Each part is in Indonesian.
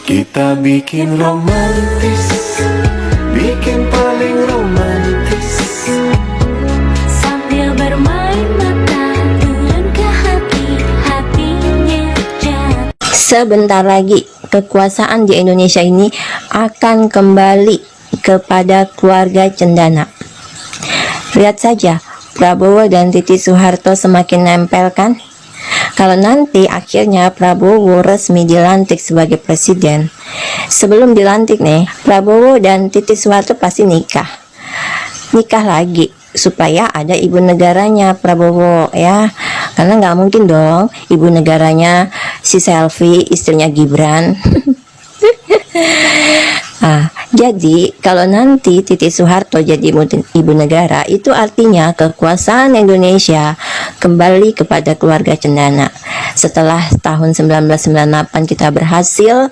Kita bikin romantis, bikin paling romantis. Sambil bermain mata, turun ke hati, hatinya jatuh. Sebentar lagi kekuasaan di Indonesia ini akan kembali kepada keluarga cendana. Lihat saja, Prabowo dan Titi Soeharto semakin nempel kan? Kalau nanti akhirnya Prabowo resmi dilantik sebagai presiden, sebelum dilantik nih, Prabowo dan Titi Soeharto pasti nikah lagi supaya ada ibu negaranya Prabowo ya, karena nggak mungkin dong ibu negaranya si Selfie, istrinya Gibran. Jadi kalau nanti Titi Soeharto jadi ibu negara, itu artinya kekuasaan Indonesia kembali kepada keluarga cendana. Setelah tahun 1998 kita berhasil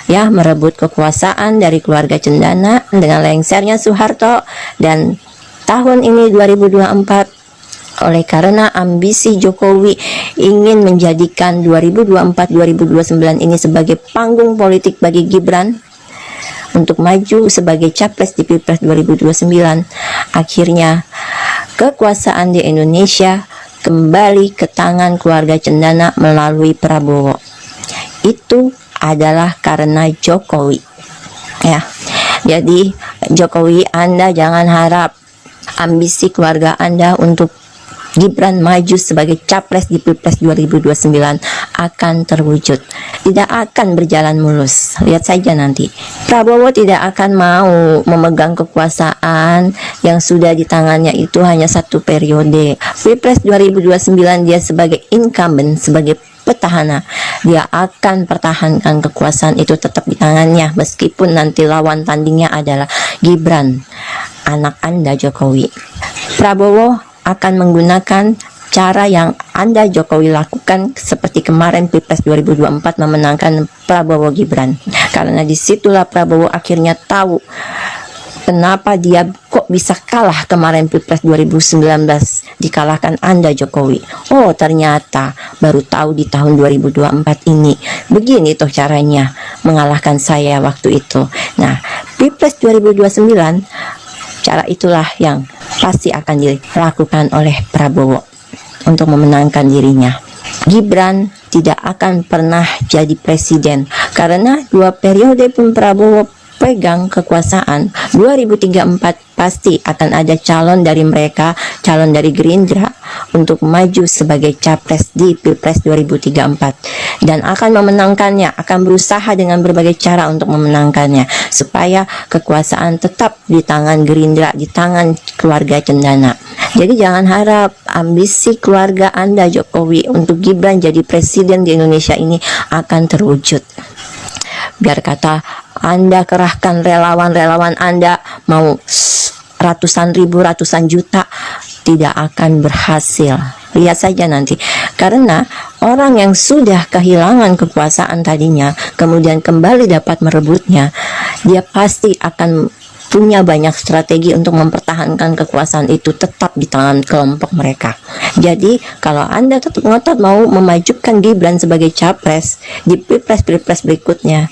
ya merebut kekuasaan dari keluarga cendana dengan lengsernya Soeharto, dan tahun ini 2024 oleh karena ambisi Jokowi ingin menjadikan 2024-2029 ini sebagai panggung politik bagi Gibran untuk maju sebagai capres di Pilpres 2029, akhirnya kekuasaan di Indonesia kembali ke tangan keluarga cendana melalui Prabowo. Itu adalah karena Jokowi ya. Jadi Jokowi, Anda jangan harap ambisi keluarga Anda untuk Gibran maju sebagai capres di Pilpres 2029 akan terwujud. Tidak akan berjalan mulus. Lihat saja nanti. Prabowo tidak akan mau memegang kekuasaan yang sudah di tangannya itu hanya satu periode. Pilpres 2029 dia sebagai incumbent, sebagai petahana, dia akan pertahankan kekuasaan itu tetap di tangannya meskipun nanti lawan tandingnya adalah Gibran, anak Anda Jokowi. Prabowo akan menggunakan cara yang Anda Jokowi lakukan seperti kemarin Pilpres 2024 memenangkan Prabowo Gibran. Karena disitulah Prabowo akhirnya tahu kenapa dia kok bisa kalah kemarin Pilpres 2019, dikalahkan Anda Jokowi. Oh ternyata baru tahu di tahun 2024 ini, begini toh caranya mengalahkan saya waktu itu. Nah Pilpres 2029 cara itulah yang pasti akan dilakukan oleh Prabowo untuk memenangkan dirinya. Gibran tidak akan pernah jadi presiden karena 2 periode pun Prabowo pegang kekuasaan. 2034 pasti akan ada calon dari mereka, calon dari Gerindra untuk maju sebagai capres di Pilpres 2034 dan akan memenangkannya, akan berusaha dengan berbagai cara untuk memenangkannya supaya kekuasaan tetap di tangan Gerindra, di tangan keluarga cendana. Jadi jangan harap ambisi keluarga Anda Jokowi untuk Gibran jadi presiden di Indonesia ini akan terwujud. Biar kata Anda kerahkan relawan-relawan Anda mau ratusan ribu, ratusan juta, tidak akan berhasil. Lihat saja nanti. Karena orang yang sudah kehilangan kekuasaan tadinya kemudian kembali dapat merebutnya, dia pasti akan punya banyak strategi untuk mempertahankan kekuasaan itu tetap di tangan kelompok mereka. Jadi kalau Anda tetap ngotot mau memajukan Gibran sebagai capres di Pilpres berikutnya,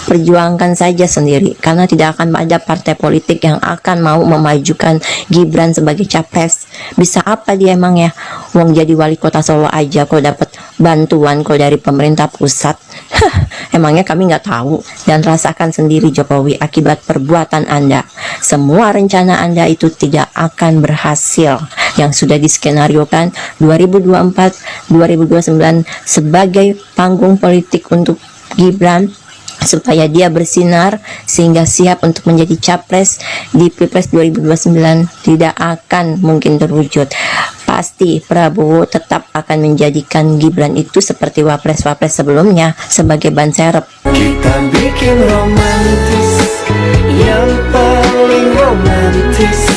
perjuangkan saja sendiri, karena tidak akan ada partai politik yang akan mau memajukan Gibran sebagai capres. Bisa apa dia emang ya? Wong jadi wali kota Solo aja kok dapat bantuan kok dari pemerintah pusat. Emangnya kami nggak tahu? Dan rasakan sendiri Jokowi akibat perbuatan Anda. Semua rencana Anda itu tidak akan berhasil. Yang sudah diskenariokan 2024-2029 sebagai panggung politik untuk Gibran supaya dia bersinar sehingga siap untuk menjadi capres di Pilpres 2029 tidak akan mungkin terwujud. Pasti Prabowo tetap akan menjadikan Gibran itu seperti wapres-wapres sebelumnya sebagai ban serep. Kita bikin romantis, yang paling romantis.